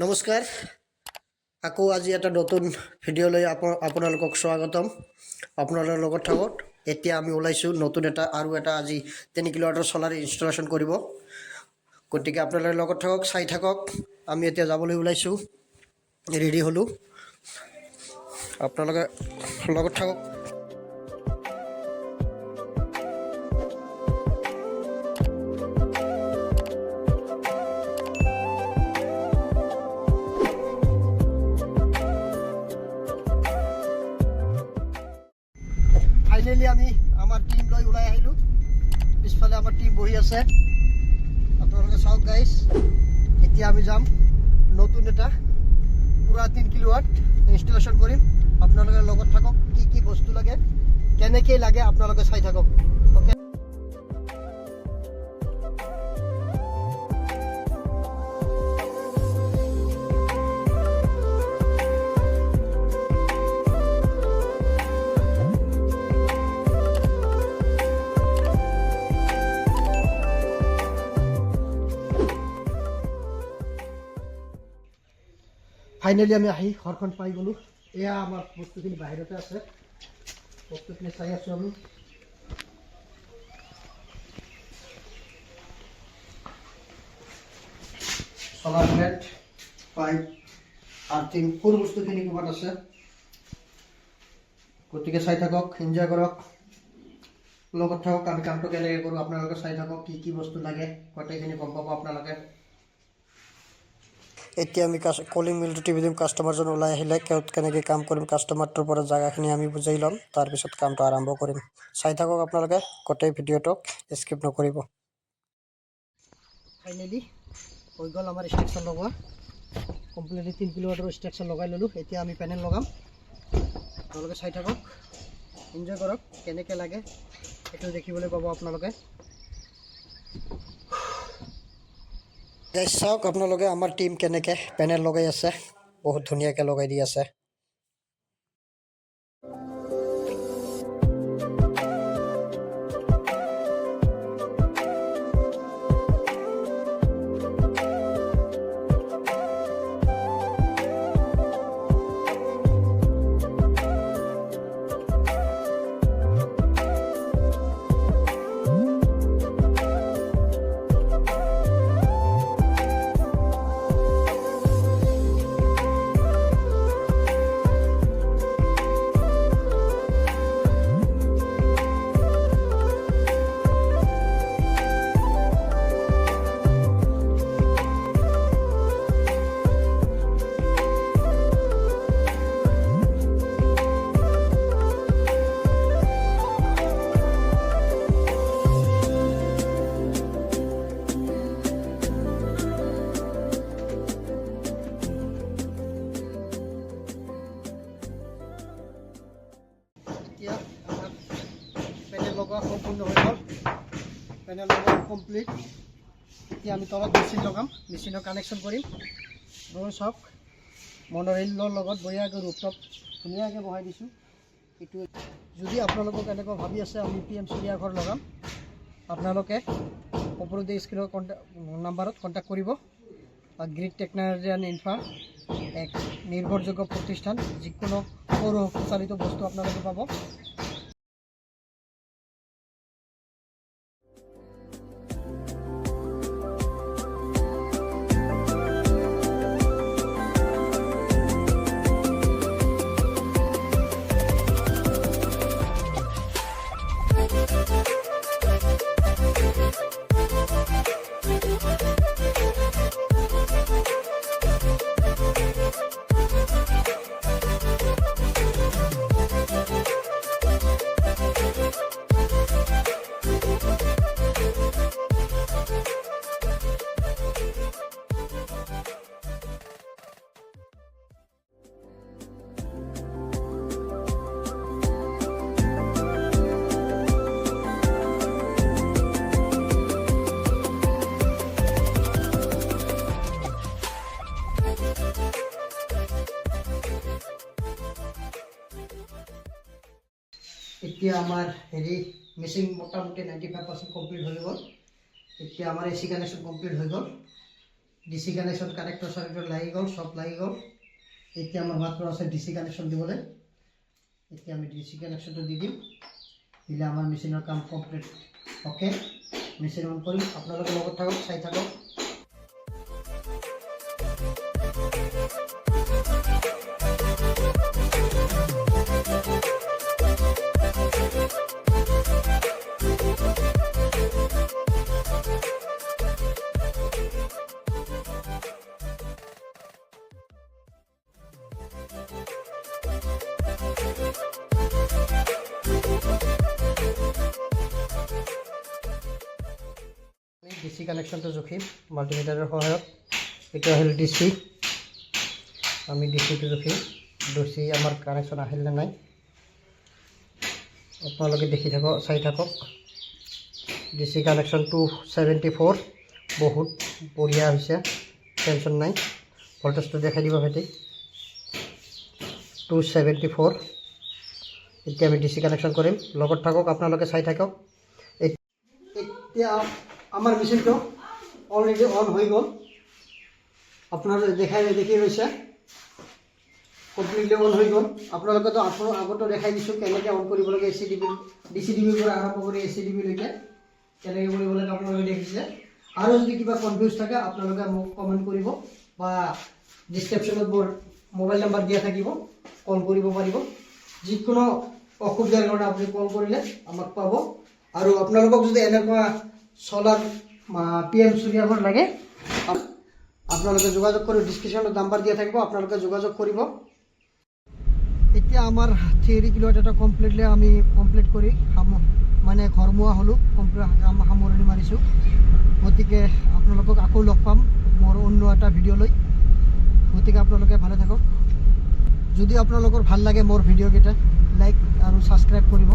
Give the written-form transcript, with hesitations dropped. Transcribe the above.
নমস্কাৰ আকৌ আজি এটা নতুন ভিডিঅ' লৈ আপোনালোকক স্বাগতম আপোনালোকৰ লগত থাকক এতিয়া আমি ওলাইছোঁ নতুন এটা আজি 3 কিলোৱাটৰ সোলাৰ ইনষ্টলেশ্যন কৰিব গতিকে আপোনালোকৰ লগত থাকক চাই থাকক আমি এতিয়া যাবলৈ ওলাইছোঁ ৰেডি হলো আপোনালোকে লগত থাকক ফাইনালি আমি আমার টিম লৈ ওলাই আহিলো পিছফালে আমার টিম বহি আছে আপনারা চাওক গাইস এতিয়া আমি যাম নতুন এটা পুরা 3 কিলোৱাট ইনস্টলেশন কৰিম আপোনালোকৰ লগত থাকক কি বস্তু লাগে কেনেকৈ লাগে আপোনালোকে চাই থাকক ওকে ফাইনালি আমি আহি ঘৰখন পাই গ'লো এয়া আমাৰ বস্তুখিনি বাহিৰতে আছে বস্তুখিনি চাই আছোঁ আমি সোলাৰ প্লেট পাইপ আৰ্থিং সৰু বস্তুখিনি ক'ৰবাত আছে গতিকে চাই থাকক এনজয় কৰক লগত থাকক আমি কামটো কেনেকৈ কৰোঁ আপোনালোকে চাই থাকক কি বস্তু লাগে গোটেইখিনি গম পাব আপোনালোকে এতিয়া আমি কলিং মিলটো টিভি দিম কাষ্টমাৰজন ওলাই আহিলে কেনেকৈ কাম কৰিম কাষ্টমাৰটোৰ পৰা জাগাখিনি আমি বুজাই ল'ম তাৰপিছত কামটো আৰম্ভ কৰিম চাই থাকক আপোনালোকে গোটেই ভিডিঅ'টো স্কিপ নকৰিব ফাইনেলি হৈ গ'ল আমাৰ ষ্ট্ৰাকচাৰ লগোৱা কমপ্লিটলি 3 কিলোৱাটৰ ষ্ট্ৰাকচাৰ লগাই ল'লোঁ এতিয়া আমি পেনেল লগাম আপোনালোকে চাই থাকক এনজয় কৰক কেনেকৈ লাগে এইটো দেখিবলৈ পাব আপোনালোকে গাইস চাওক আপোনালোকে আমাৰ টিম কেনেকৈ পেনেল লগাই আছে বহুত ধুনীয়াকৈ লগাই দি আছে লগোৱা সম্পূৰ্ণ হৈ গ'ল পেনেল লগোৱা কমপ্লিট এতিয়া আমি তলত মেচিন লগাম মেচিনৰ কানেকশ্যন কৰিম আৰু চাওক মনোৰেলৰ লগত বঢ়িয়াকৈ ৰুফটপ ধুনীয়াকৈ বহাই দিছোঁ এইটো যদি আপোনালোকক এনেকুৱা ভাবি আছে আমি PM চিৰিয়াঘৰ লগাম আপোনালোকে ওপৰতে স্ক্ৰীনৰ নাম্বাৰত কণ্টেক্ট কৰিব গ্ৰীড টেকন'লজি এণ্ড ইনফ্ৰা এক নিৰ্ভৰযোগ্য প্ৰতিষ্ঠান যিকোনো সৌৰ চালিত বস্তু আপোনালোকে পাব এতিয়া আমাৰ হেৰি মেচিন মোটামুটি 95% কমপ্লিট হৈ গ'ল এতিয়া আমাৰ এসি কানেকশ্যন কমপ্লিট হৈ গ'ল ডিসি কানেকশন কানেক্টৰ চানেক্টৰ লাগি গ'ল, সব লাগি গ'ল। এতিয়া আমাৰ মাত্ৰ আছে ডিসি কানেকশন দিবলৈ। এতিয়া আমি ডিসি কানেকশনটো দি দিম, দিলে আমাৰ মেচিনৰ কাম কমপ্লিট। ওকে, মেচিন অন কৰিম, আপোনালোকে লগত থাকক, চাই থাকক। ডিসি কানেকশনটো জুখিম মাল্টিমিটাৰৰ সহায়ত। এটা হল ডিসি, আমি ডিসিটো জুখিম, ডিসি আমাৰ কানেকশন আহিল নে নাই আপোনালোকে দেখি থাকক, চাই থাকক। ডিসি কানেকশন 274, বহুত বঢ়িয়া হৈছে, টেনশন নাই। ভল্টেজটো দেখাই দিব ভাইটি, 274। এতিয়া আমি ডিসি কানেকশন কৰিম, লগত থাকক, আপোনালোকে চাই থাকক। এতিয়া আমার মেশিনটো অলরেডি অন হয়ে গেল, আপনারা দেখি রয়েছে কমপ্লিটলি অন হয়ে গেল। আপনাদের তো আগতে দেখাই দিছো কেনেকৈ অন কৰিব লাগে। ডিসি ডিবিৰ পৰা আৰম্ভ কৰি এসি ডিবিলৈকে কেনেকৈ কৰিব লাগে আপোনালোকে দেখিছে। আৰু যদি কিবা কনফিউজ থাকে আপোনালোকে মোক কমেন্ট কৰিব বা ডিসক্ৰিপশনত মোৰ মোবাইল নাম্বাৰ দিয়া থাকিব, কল কৰিব পাৰিব। যিকোনো অসুবিধাৰ কাৰণে আপুনি কল কৰিলে আমাক পাব। আৰু আপোনালোকক যদি এনেকুৱা সোলার PM সূর্যঘর লাগে আপনারা যোগাযোগ করে ডিসক্রিপশনত নাম্বার দিয়া থাকবো, আপনারা যোগাযোগ করব। এতিয়া আমার 3 কিলো এটা কমপ্লিটলি আমি কমপ্লিট করি মানে ঘরমুয়া হলো, কাম সামৰণি মাৰিছো। গতিকে আপোনালোকক আকৌ লগ পাম মোৰ অন্য এটা ভিডিও লৈ। গতিকে আপোনালোকে ভালে থাকক। যদি আপোনালোকৰ ভাল লাগে মোৰ ভিডিও কেইটা লাইক আৰু সাবস্ক্ৰাইব কৰিব।